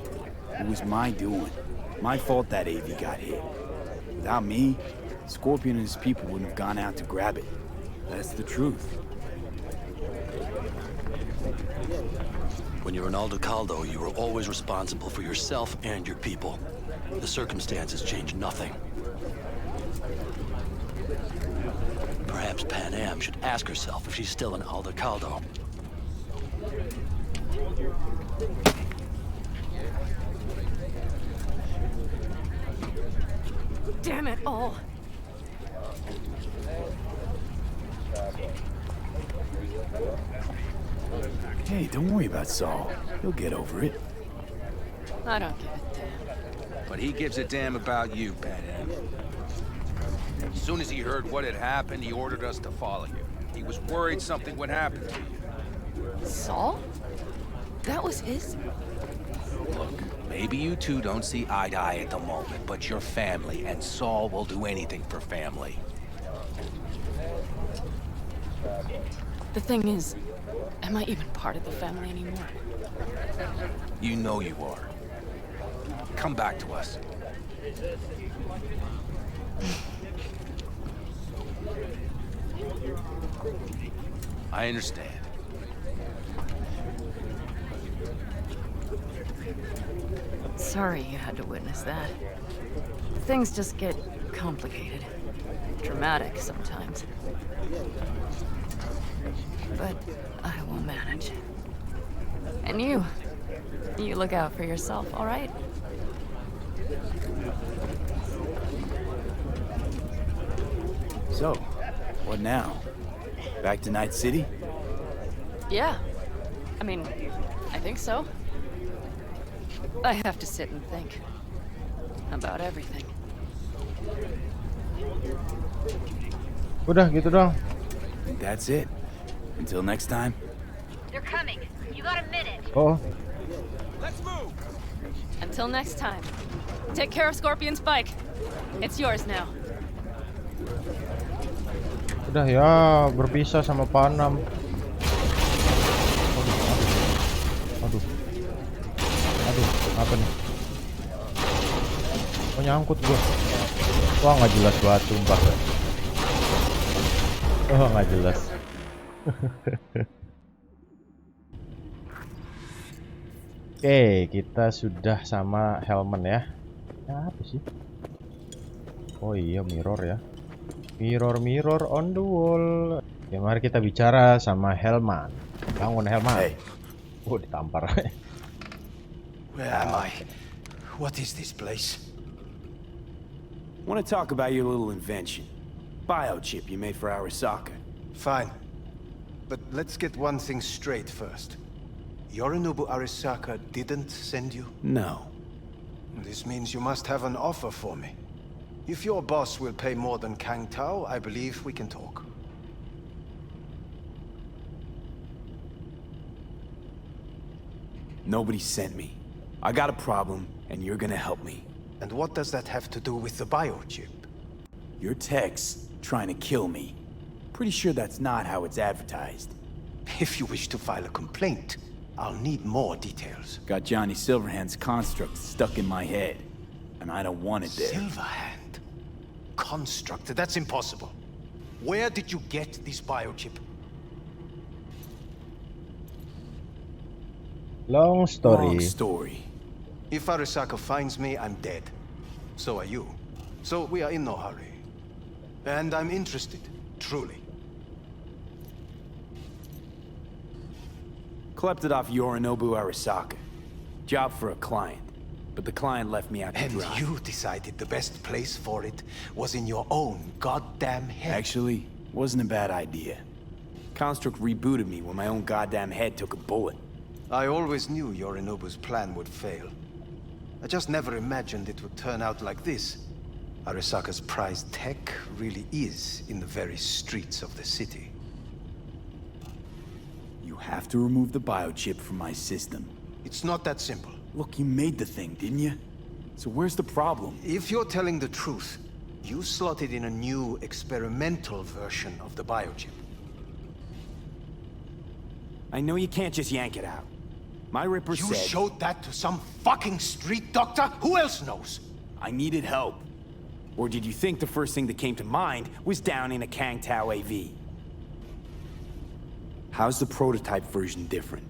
It was my doing. My fault that AV got hit. Without me, Scorpion and his people wouldn't have gone out to grab it. That's the truth. When you're an Aldecaldo, you are always responsible for yourself and your people. The circumstances change nothing. Perhaps Pan Am should ask herself if she's still an Aldecaldo. Damn it all. Hey, don't worry about Saul. He'll get over it. I don't give a damn. But he gives a damn about you, Pan. As soon as he heard what had happened, he ordered us to follow you. He was worried something would happen to you. Saul? That was his? Look, maybe you two don't see eye to eye at the moment, but you're family, and Saul will do anything for family. The thing is, am I even part of the family anymore? You know you are. Come back to us. I understand. Sorry you had to witness that. Things just get complicated. Dramatic sometimes. But I will manage. And you look out for yourself, all right? So, what now? Back to Night City? Yeah. I mean, I think so. I have to sit and think. About everything. Udah gitu dong. That's it. Until next time. They're coming. You got a minute. Oh, Let's move! Until next time. Take care of Scorpion's bike. It's yours now. udah ya berpisah sama Panam. Aduh, apa nih? Oh, nyangkut gua. Wah, nggak jelas banget sumpah. Oh, nggak jelas. Oke, kita sudah sama Hellman ya. Ya, apa sih? Oh iya, mirror ya. Mirror on the wall. Ya, mari kita bicara sama Hellman. Bangun Hellman. Hey. Oh, ditampar. Where am I? What is this place? Want to talk about your little invention. Biochip you made for Arasaka. Fine. But let's get one thing straight first. Yorinobu Arasaka didn't send you? No. This means you must have an offer for me. If your boss will pay more than Kang Tao, I believe we can talk. Nobody sent me. I got a problem, and you're gonna help me. And what does that have to do with the biochip? Your tech's trying to kill me. Pretty sure that's not how it's advertised. If you wish to file a complaint, I'll need more details. Got Johnny Silverhand's construct stuck in my head, and I don't want it there. Silverhand? Construct? That's impossible. Where did you get this biochip? Long story. Long story. If Arasaka finds me, I'm dead. So are you. So we are in no hurry. And I'm interested, truly. Klept it off Yorinobu Arasaka. Job for a client. But the client left me out to And dry. you decided the best place for it was in your own goddamn head. Actually, wasn't a bad idea. Construct rebooted me when my own goddamn head took a bullet. I always knew Yorinobu's plan would fail. I just never imagined it would turn out like this. Arasaka's prized tech really is in the very streets of the city. You have to remove the biochip from my system. It's not that simple. Look, you made the thing, didn't you? So where's the problem? If you're telling the truth, you slotted in a new experimental version of the biochip. I know you can't just yank it out. My Ripper You said... showed that to some fucking street doctor? Who else knows? I needed help. Or did you think the first thing that came to mind was down in a Kang Tao AV? How's the prototype version different?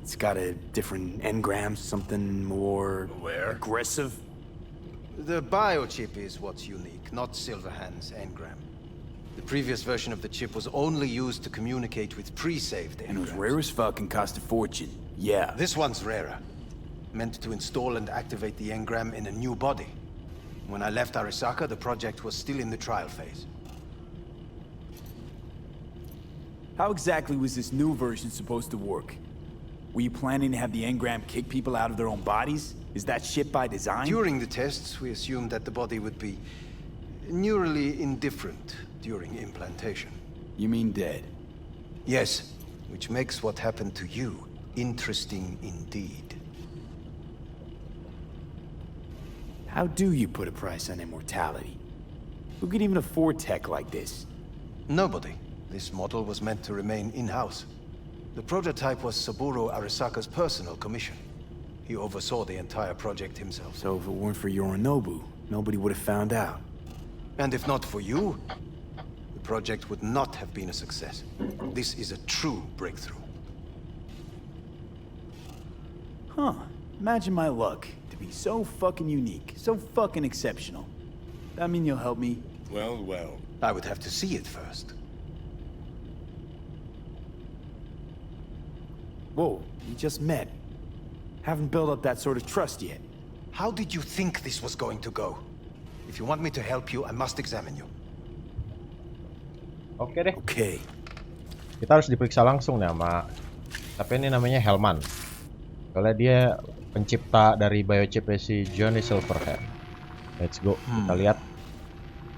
It's got a different engram, something more... aggressive? The biochip is what's unique, not Silverhand's engram. The previous version of the chip was only used to communicate with pre-saved engrams. And it was rare as fuck and cost a fortune. Yeah. This one's rarer. Meant to install and activate the engram in a new body. When I left Arasaka, the project was still in the trial phase. How exactly was this new version supposed to work? Were you planning to have the engram kick people out of their own bodies? Is that shit by design? During the tests, we assumed that the body would be neurally indifferent during implantation. You mean dead? Yes, which makes what happened to you interesting indeed. How do you put a price on immortality? Who could even afford tech like this? Nobody. This model was meant to remain in-house. The prototype was Saburo Arasaka's personal commission. He oversaw the entire project himself. So if it weren't for Yorinobu, nobody would have found out. And if not for you, the project would not have been a success. This is a true breakthrough. Huh. Imagine my luck to be so fucking unique, so fucking exceptional. That mean you'll help me? Well, well. I would have to see it first. Whoa, we just met. Haven't built up that sort of trust yet. How did you think this was going to go? If you want me to help you, I must examine you. Oke deh. Okay. Kita harus diperiksa langsung nih sama. Tapi ini namanya Hellman. Soalnya dia pencipta dari biochipnya si Jhonny Silverhair. Let's go. Kita lihat.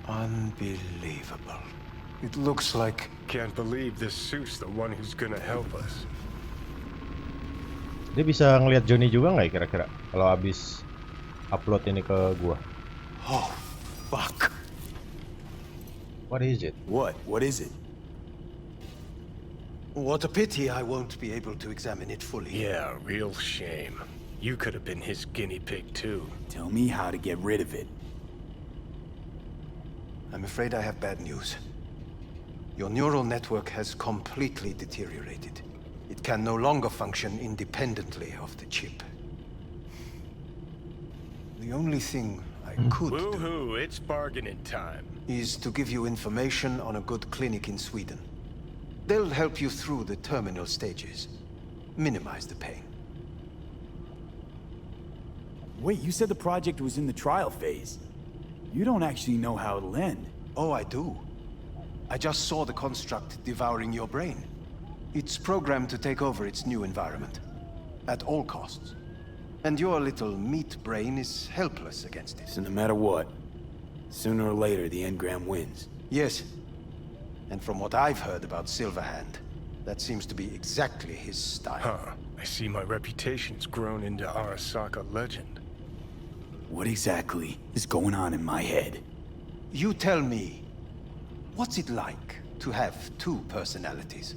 Unbelievable. It looks like... Can't believe this suit's the one who's gonna help us. Dia bisa ngelihat Jhonny juga nggak kira-kira kalau habis upload ini ke gua? Oh, fuck. What is it? What? What is it? What a pity I won't be able to examine it fully. Yeah, real shame. You could have been his guinea pig too. Tell me how to get rid of it. I'm afraid I have bad news. Your neural network has completely deteriorated. It can no longer function independently of the chip. The only thing I could Woohoo, it's bargaining time. is to give you information on a good clinic in Sweden. They'll help you through the terminal stages. Minimize the pain. Wait, you said the project was in the trial phase. You don't actually know how it'll end. Oh, I do. I just saw the construct devouring your brain. It's programmed to take over its new environment. At all costs. And your little meat brain is helpless against it. So no matter what, sooner or later the engram wins. Yes. And from what I've heard about Silverhand, that seems to be exactly his style. Huh. I see my reputation's grown into Arasaka legend. What exactly is going on in my head? You tell me, what's it like to have two personalities?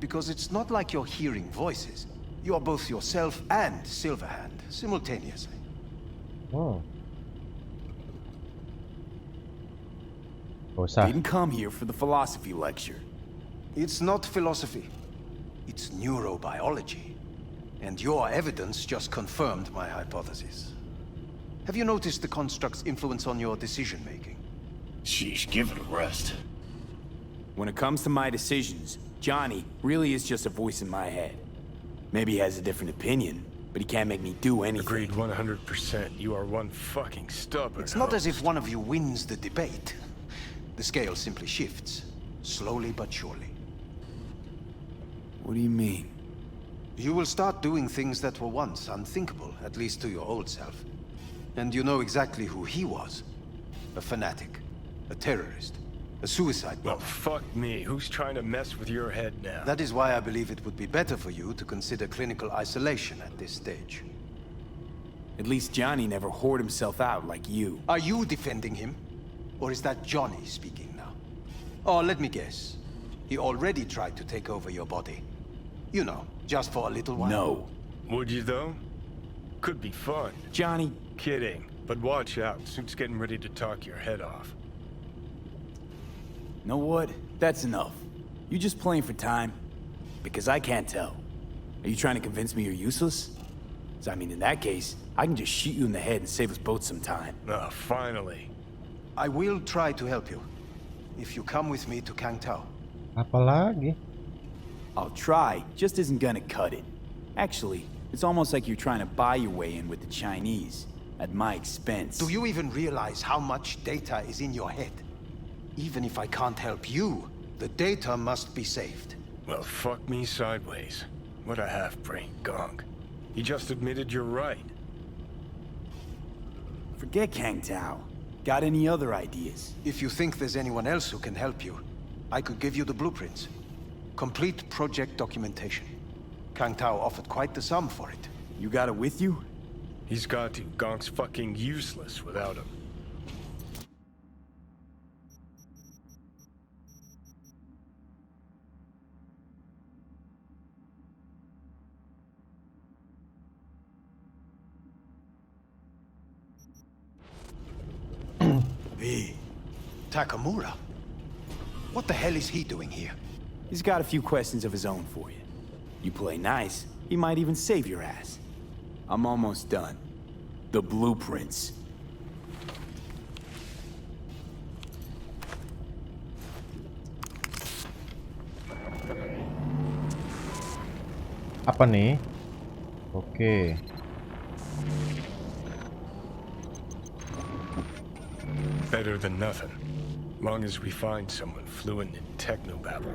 Because it's not like you're hearing voices. You are both yourself and Silverhand simultaneously. Oh. Usah. Didn't come here for the philosophy lecture. It's not philosophy. It's neurobiology. And your evidence just confirmed my hypothesis. Have you noticed the construct's influence on your decision-making? Sheesh, give it a rest. When it comes to my decisions, Jhonny really is just a voice in my head. Maybe he has a different opinion, but he can't make me do anything. Agreed 100%. You are one fucking stubborn It's not as host. if one of you wins the debate. The scale simply shifts, slowly but surely. What do you mean? You will start doing things that were once unthinkable, at least to your old self. And you know exactly who he was. A fanatic, a terrorist, a suicide Well, bomber. fuck me. Who's trying to mess with your head now? That is why I believe it would be better for you to consider clinical isolation at this stage. At least Jhonny never whored himself out like you. Are you defending him? Or is that Jhonny speaking now? Oh, let me guess. He already tried to take over your body. You know, just for a little while. No. Would you, though? Could be fun. Jhonny. Kidding. But watch out. Suit's getting ready to talk your head off. Know what? That's enough. You just playing for time? Because I can't tell. Are you trying to convince me you're useless? 'Cause I mean, in that case, I can just shoot you in the head and save us both some time. Ah, finally. I will try to help you. If you come with me to Kangtao. Apalagi? I'll try, just isn't gonna cut it. Actually, it's almost like you're trying to buy your way in with the Chinese. At my expense. Do you even realize how much data is in your head? Even if I can't help you, the data must be saved. Well, fuck me sideways. What a half-brained gonk. He just admitted you're right. Forget Kang Tao. Got any other ideas? If you think there's anyone else who can help you, I could give you the blueprints. Complete project documentation. Kang Tao offered quite the sum for it. You got it with you? He's got to. Gonk's fucking useless without him. V. Takamura? What the hell is he doing here? He's got a few questions of his own for you. You play nice, he might even save your ass. I'm almost done. The blueprints. Apa nih? Oke. Better than nothing. Long as we find someone fluent in technobabble.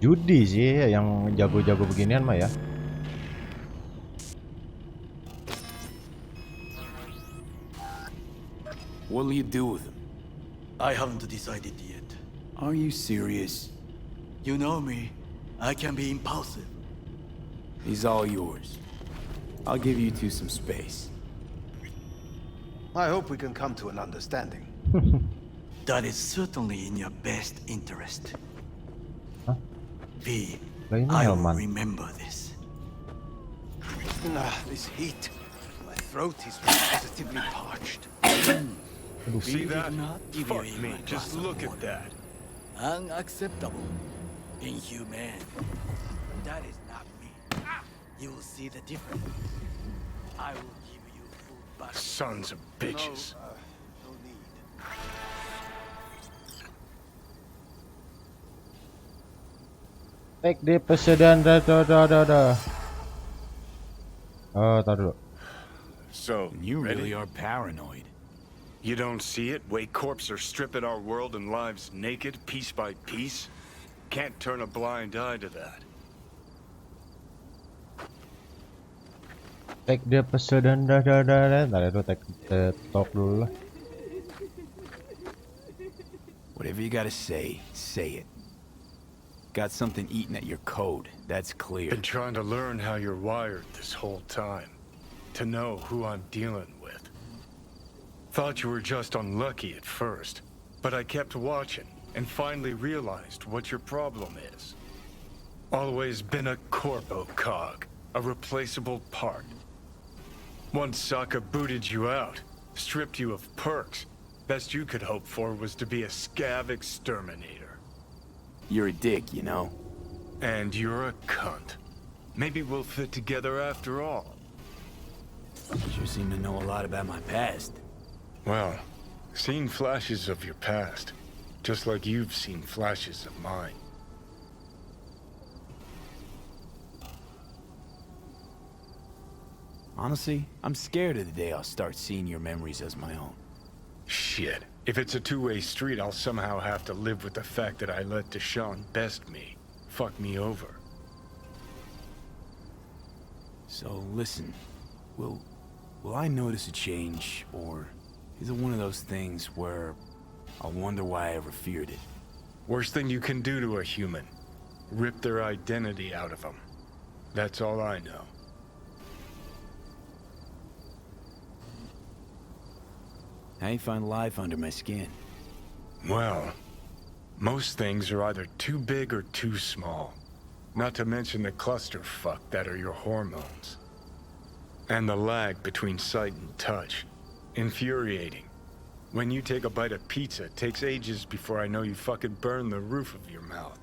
Judi sih yang jago-jago beginian mah ya. What'll you do with him? I haven't decided yet. Are you serious? You know me. I can be impulsive. He's all yours. I'll give you two some space. I hope we can come to an understanding. That is certainly in your best interest. Huh? V, Mulai I will Hilang. remember this. This heat. My throat is positively parched. See that? not give Fuck you me, even a just glass of look at water. that. Unacceptable. Inhumane. That is not me. You will see the difference. I will give you food back. Sons of bitches. No need. Take the president. Oh, tar dulu. So, You ready? really are paranoid. You don't see it? Way corps are stripping our world and lives naked, piece by piece? Can't turn a blind eye to that. Take the president. Ntar itu take talk dulu lah. Whatever you gotta say it. Got something eating at your code, that's clear. Been trying to learn how you're wired this whole time. To know who I'm dealing with. Thought you were just unlucky at first, but I kept watching and finally realized what your problem is. Always been a corpo cog, a replaceable part. Once Sokka booted you out, stripped you of perks, best you could hope for was to be a scav exterminator. You're a dick, you know. And you're a cunt. Maybe we'll fit together after all. Sure seem to know a lot about my past. Well, seen flashes of your past, just like you've seen flashes of mine. Honestly, I'm scared of the day I'll start seeing your memories as my own. Shit. If it's a two-way street, I'll somehow have to live with the fact that I let Deshaun best me. Fuck me over. So listen, will I notice a change, or is it one of those things where I'll wonder why I ever feared it? Worst thing you can do to a human. Rip their identity out of them. That's all I know. How you find life under my skin? Well, most things are either too big or too small. Not to mention the clusterfuck that are your hormones. And the lag between sight and touch. Infuriating. When you take a bite of pizza, it takes ages before I know you fucking burn the roof of your mouth.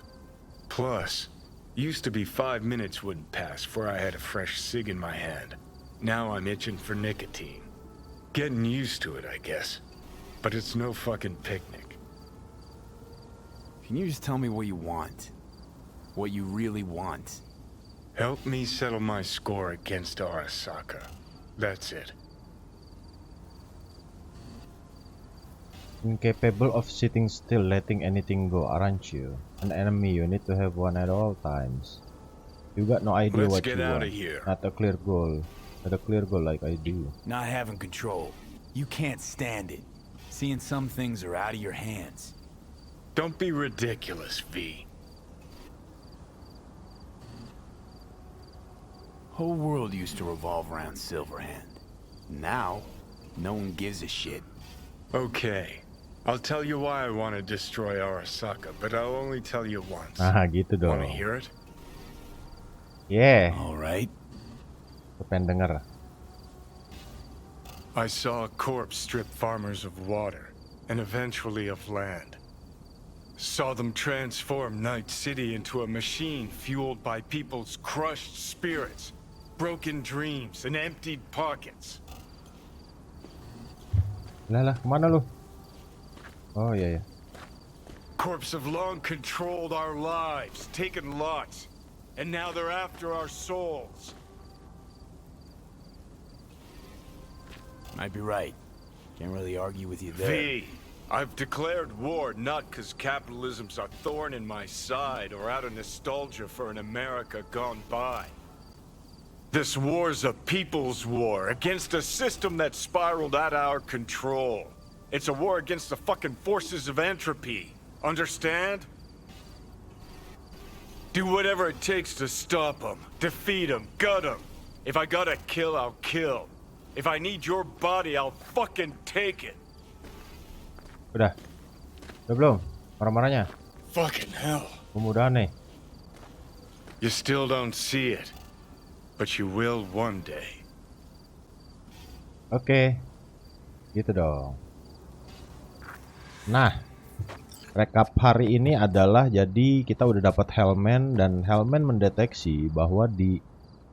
Plus, used to be 5 minutes wouldn't pass before I had a fresh cig in my hand. Now I'm itching for nicotine. Getting used to it, I guess. But it's no fucking picnic. Can you just tell me what you want? What you really want? Help me settle my score against Arasaka. That's it. Incapable of sitting still, letting anything go, aren't you? An enemy, you need to have one at all times. You got no idea Let's what get you out want. of here. Not a clear goal. Not a clear goal like I do. Not having control. You can't stand it. Seeing some things are out of your hands. Don't be ridiculous, V. Whole world used to revolve around Silverhand. Now, no one gives a shit. Okay. I'll tell you why I want to destroy Arasaka, but I'll only tell you once. Gitu dong. Want to hear it? Yeah. All right. Gue pengen denger. I saw a corpse strip farmers of water, and eventually of land. Saw them transform Night City into a machine fueled by people's crushed spirits, broken dreams, and emptied pockets. Lah, kemana lu? Oh iya ya. Corpse have long controlled our lives, taken lots, and now they're after our souls. Might be right. Can't really argue with you there. V, I've declared war not because capitalism's a thorn in my side or out of nostalgia for an America gone by. This war's a people's war against a system that spiraled out of our control. It's a war against the fucking forces of entropy. Understand? Do whatever it takes to stop them, defeat them, gut them. If I gotta kill, I'll kill. If I need your body, I'll fucking take it. Udah belum? Marah-marahnya? Fucking hell. Kemudahan nih. You still don't see it, but you will one day. Oke. Gitu dong. Nah, rekap hari ini adalah jadi kita udah dapat Hellman dan Hellman mendeteksi bahwa di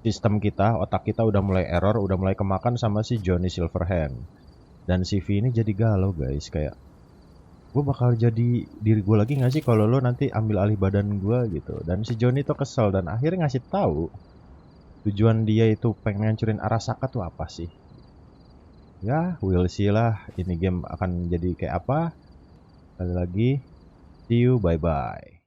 sistem kita, otak kita udah mulai error, udah mulai kemakan sama si Jhonny Silverhand. Dan si V ini jadi galau guys, kayak gue bakal jadi diri gue lagi gak sih kalau lo nanti ambil alih badan gue gitu. Dan si Jhonny tuh kesel dan akhirnya ngasih tahu tujuan dia itu pengen ngancurin Arasaka tuh apa sih. Ya, we'll see lah ini game akan jadi kayak apa. Sekali lagi, see you, bye-bye.